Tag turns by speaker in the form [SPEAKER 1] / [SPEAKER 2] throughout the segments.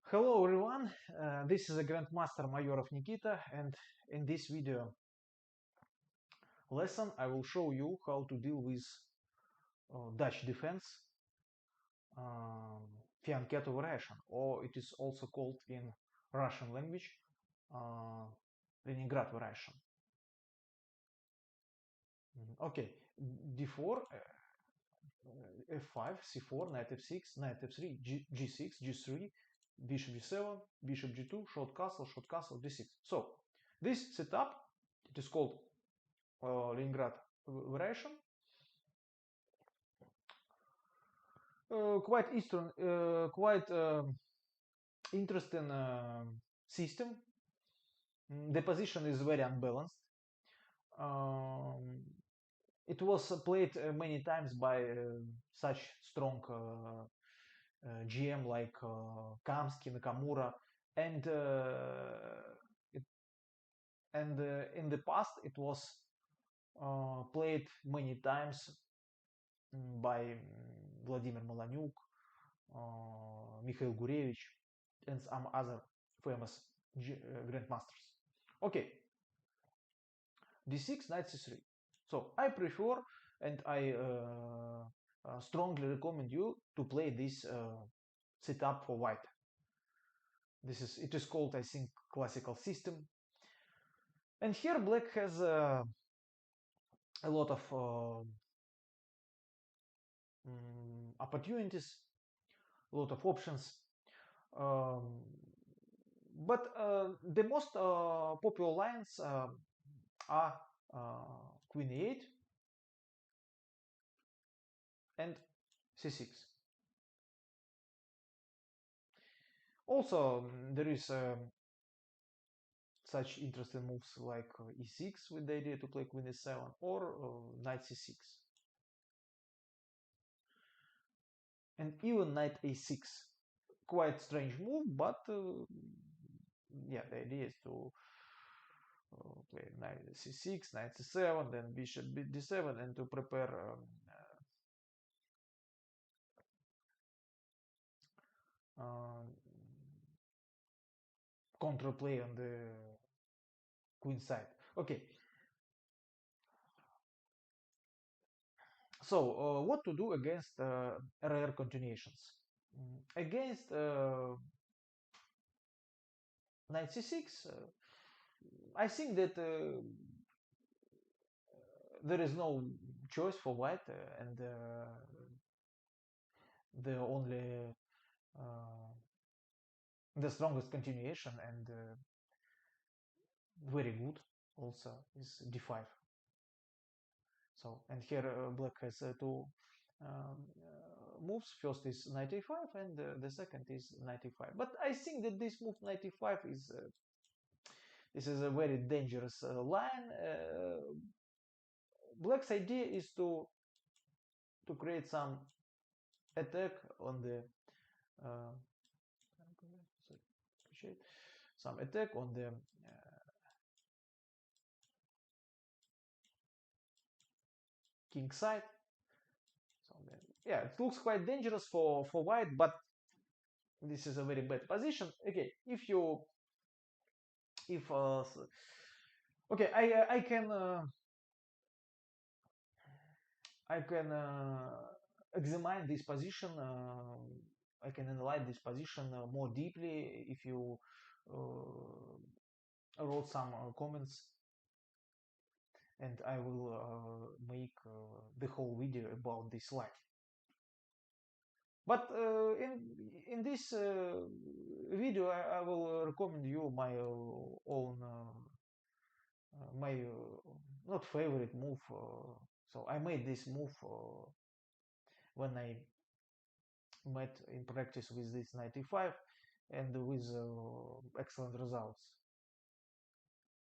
[SPEAKER 1] Hello everyone, this is a Grandmaster Mayorov Nikita, and in this video lesson I will show you how to deal with Dutch defense fianchetto variation, or it is also called in Russian language Leningrad variation. Okay, d4, f5, c4, knight f6, knight f3, g6, g3, bishop g7, bishop g2, short castle, d6. So this setup, it is called Leningrad variation. Quite interesting system. The position is very unbalanced. It was played many times by such strong GM like Kamsky, Nakamura, and in the past it was played many times by Vladimir Malanyuk, Mikhail Gurevich, and some other famous grandmasters. Okay, d6, knight c3. So I prefer and I strongly recommend you to play this setup for white. It is called, I think, classical system. And here black has a lot of opportunities, a lot of options. But the most popular lines are queen e8 and c6. Also, there is such interesting moves like e6 with the idea to play queen e7 or knight c6. And even knight a6. Quite strange move, but yeah, the idea is to play knight c6, knight c7, then bishop d7, and to prepare counterplay on the queen side. Okay. So what to do against rare continuations? Against knight c6, I think that there is no choice for white, and the only the strongest continuation and very good also is d5. So, and here black has two moves. First is knight a5 and the second is knight e5. But I think that this move knight e5 is this is a very dangerous line. Black's idea is to create some attack on the some attack on the king side. So then, yeah, it looks quite dangerous for white, but this is a very bad position. Okay, okay, I can examine this position. I can analyze this position more deeply if you wrote some comments, and I will make the whole video about this line. But in this video, I will recommend you my own my not favorite move. So I made this move when I met in practice with this 95 and with excellent results.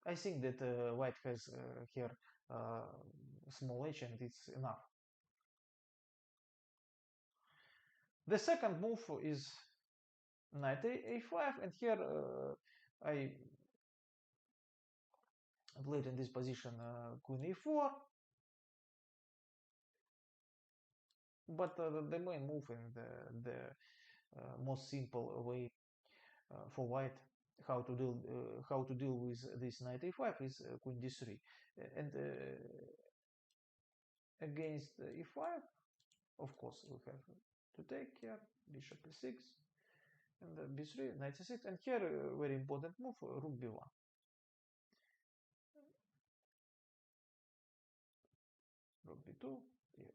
[SPEAKER 1] I think that white has here small h and it's enough. The second move is knight a5, and here I played in this position queen e4, but the main move in the most simple way for white how to deal with this knight a5 is queen d3, and against e5, of course we have to take here bishop e6 and b3 knight c6, and here very important move, rook b1. Rook b2,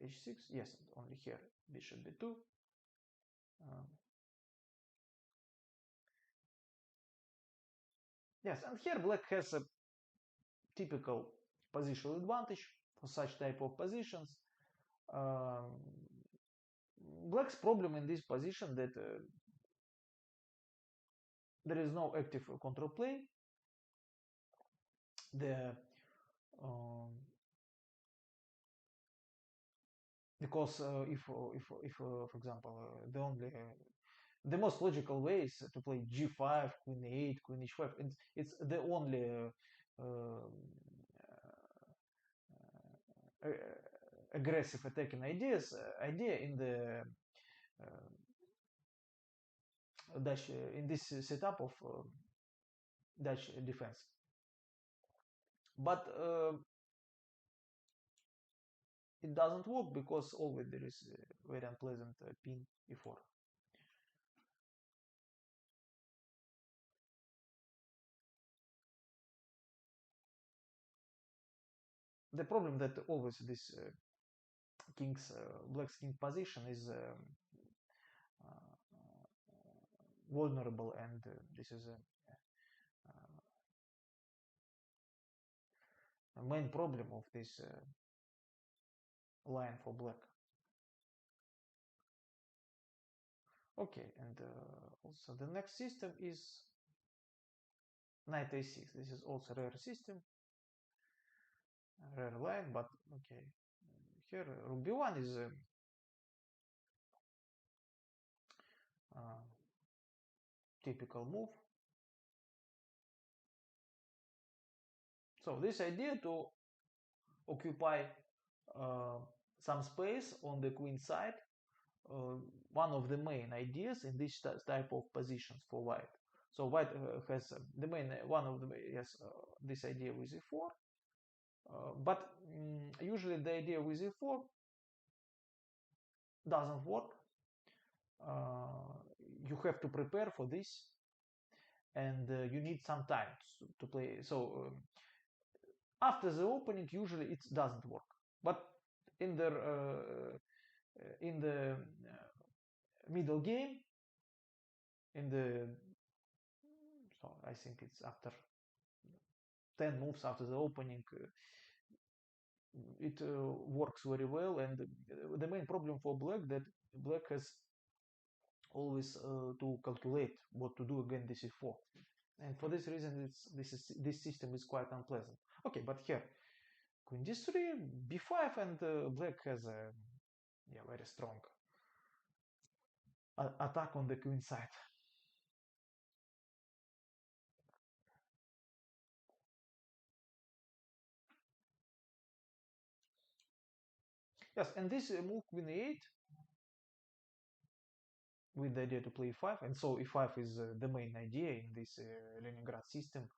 [SPEAKER 1] h6, yes, only here bishop b2. Yes, and here black has a typical positional advantage for such type of positions. Um, Black's problem in this position that there is no active counterplay. The because if for example the most logical way is to play g5, queen a8, queen h5, and it's the only aggressive attacking idea in the Dutch in this setup of Dutch defense. But it doesn't work because always there is a very unpleasant pin e4. The problem that always this black's king position is vulnerable, and this is a main problem of this line for black. Okay, and also the next system is knight a6. This is also rare system, rare line, but okay. Here rook b1 is typical move. So this idea to occupy some space on the queen side, one of the main ideas in this type of positions for white. So white has the main one of the yes this idea with e4, but usually the idea with e4 doesn't work. You have to prepare for this, and you need some time to play. So after the opening, usually it doesn't work. But in the middle game, in the so I think it's after 10 moves after the opening, it works very well. And the main problem for black that black has always to calculate what to do against this e4, and for this reason this system is quite unpleasant. Okay, but here queen d3, b5, and black has a very strong attack on the queen side. Yes, and this move queen a8 with the idea to play e5, and so e5 is the main idea in this Leningrad system.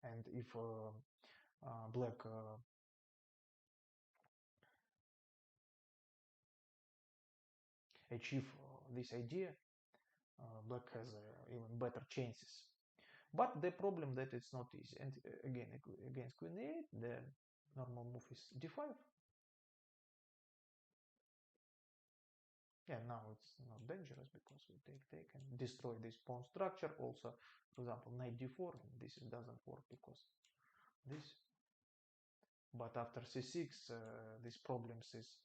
[SPEAKER 1] And if black achieve this idea, black has even better chances. But the problem that it's not easy, and again against queen a8 the normal move is d5. Yeah, now it's not dangerous because we take and destroy this pawn structure. Also, for example, knight d4, and this doesn't work because this. But after c6, this problems is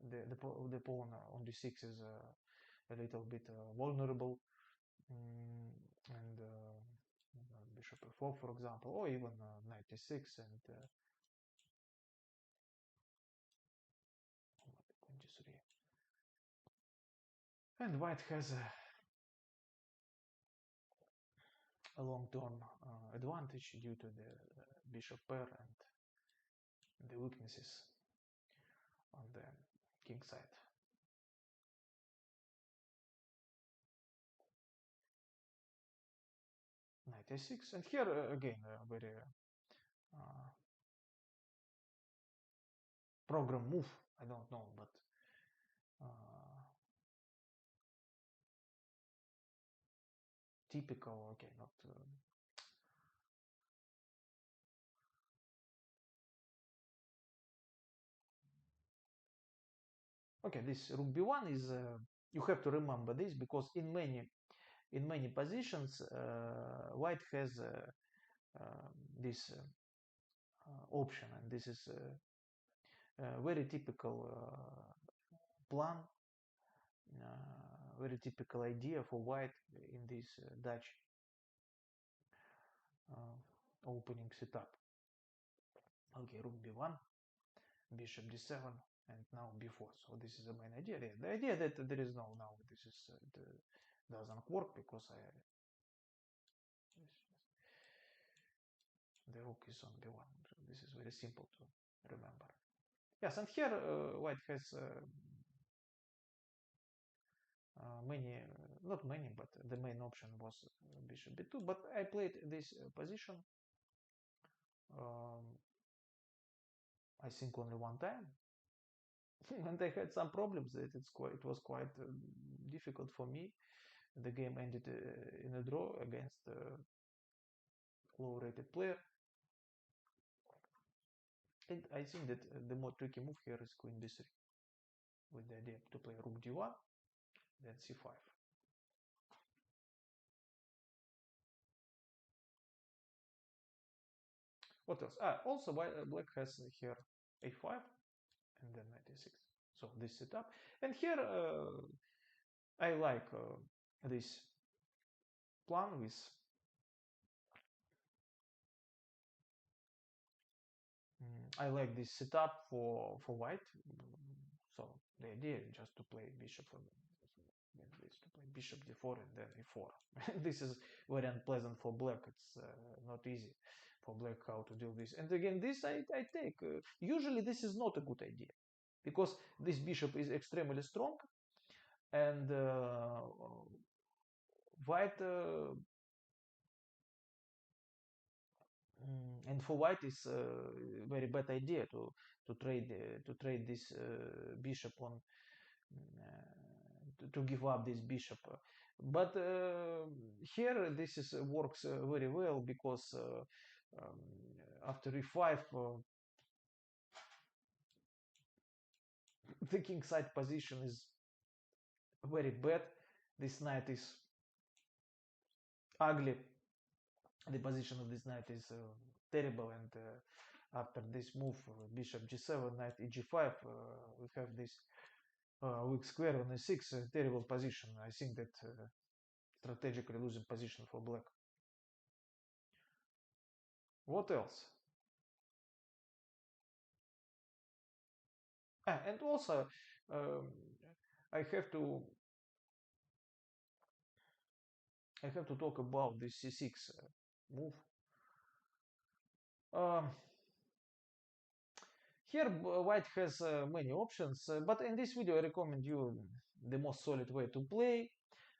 [SPEAKER 1] the pawn on d6 is a little bit vulnerable, and bishop e4, for example, or even knight e6 and queen d3. And white has a long-term advantage due to the bishop pair and the weaknesses on the king side. knight a6, and here again very program move. I don't know, but typical. Okay, not. Okay, this rook b1 is. You have to remember this because in many positions, white has this option, and this is a very typical plan, very typical idea for white in this Dutch opening setup. Okay, rook b1, bishop d7, and now b4. So this is the main idea. The idea that there is no now this is doesn't work because the rook is on b1. So this is very simple to remember. Yes, and here white has many, not many, but the main option was bishop b2. But I played this position. I think only one time, and I had some problems. It was quite difficult for me. The game ended in a draw against a low-rated player. And I think that the more tricky move here is queen b3, with the idea to play rook d1, then c5. What else? Also black has here a5 and then knight a6. So this setup. And here I like this plan with I like this setup for white. So the idea is just to play bishop for to play bishop d4 and then e4. This is very unpleasant for black. It's not easy for black how to deal this. And again, this I take. Usually this is not a good idea because this bishop is extremely strong, and white and for white is a very bad idea to trade this bishop on to give up this bishop. But here this is works very well because after e5 the king side position is very bad. This knight is ugly. The position of this knight is terrible, and after this move bishop g7 knight eg5 we have this weak square on a6, terrible position. I think that strategically losing position for black. What else? And also I have to talk about this c6 move. Here white has many options, but in this video I recommend you the most solid way to play.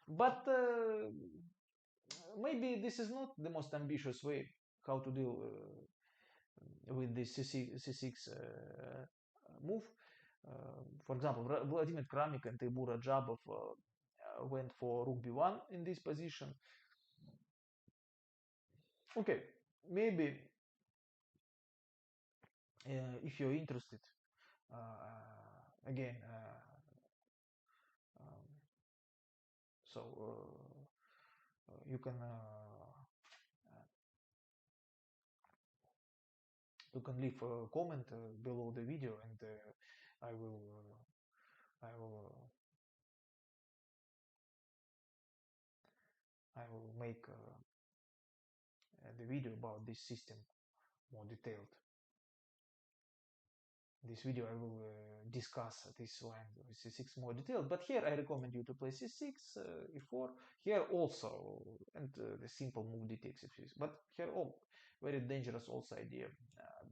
[SPEAKER 1] But maybe this is not the most ambitious way how to deal with this c6 move. For example, Vladimir Kramnik and Timur Rajabov went for rook b1 in this position. Okay, maybe if you're interested, again, so you can leave a comment below the video, and I will make the video about this system more detailed. This video I will discuss this line with c6 more detailed, but here I recommend you to play c6, e4, here also, and the simple move d takes f6, but here very dangerous also idea.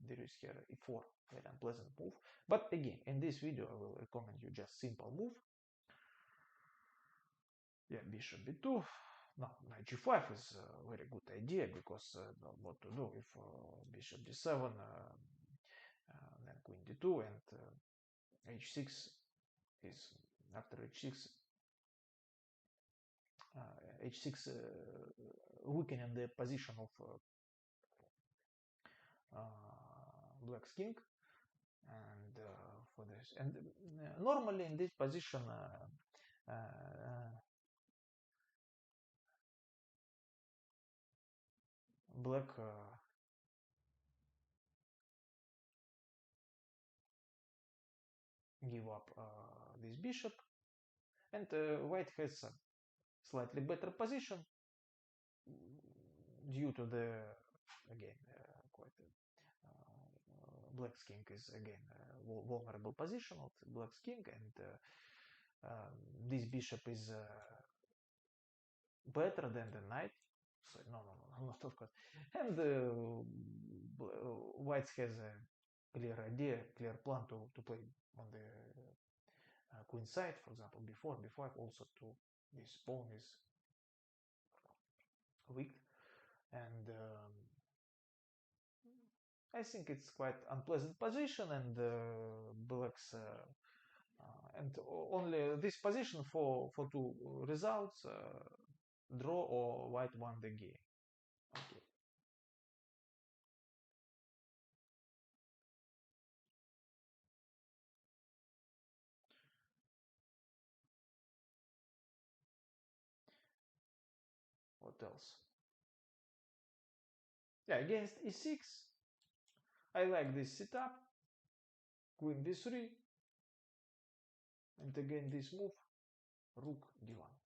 [SPEAKER 1] There is here e4, very unpleasant move, but again in this video I will recommend you just simple move. Yeah, bishop b2, now knight g5 is a very good idea because what to do if bishop d7, then queen d2, and h6 is after h6 h6 weakening the position of black's king, and for this, and normally in this position black give up this bishop, and white has a slightly better position due to the again quite black's king is again vulnerable position of black's king, and this bishop is better than the knight. So no, not of course. And white has a clear idea, clear plan to play on the queen side, for example, before b5 also to this pawn is weak, and I think it's quite unpleasant position, and black's and only this position for two results, draw or white won the game. Okay. What else? Yeah, against e6, I like this setup, queen d3, and again this move, rook d1.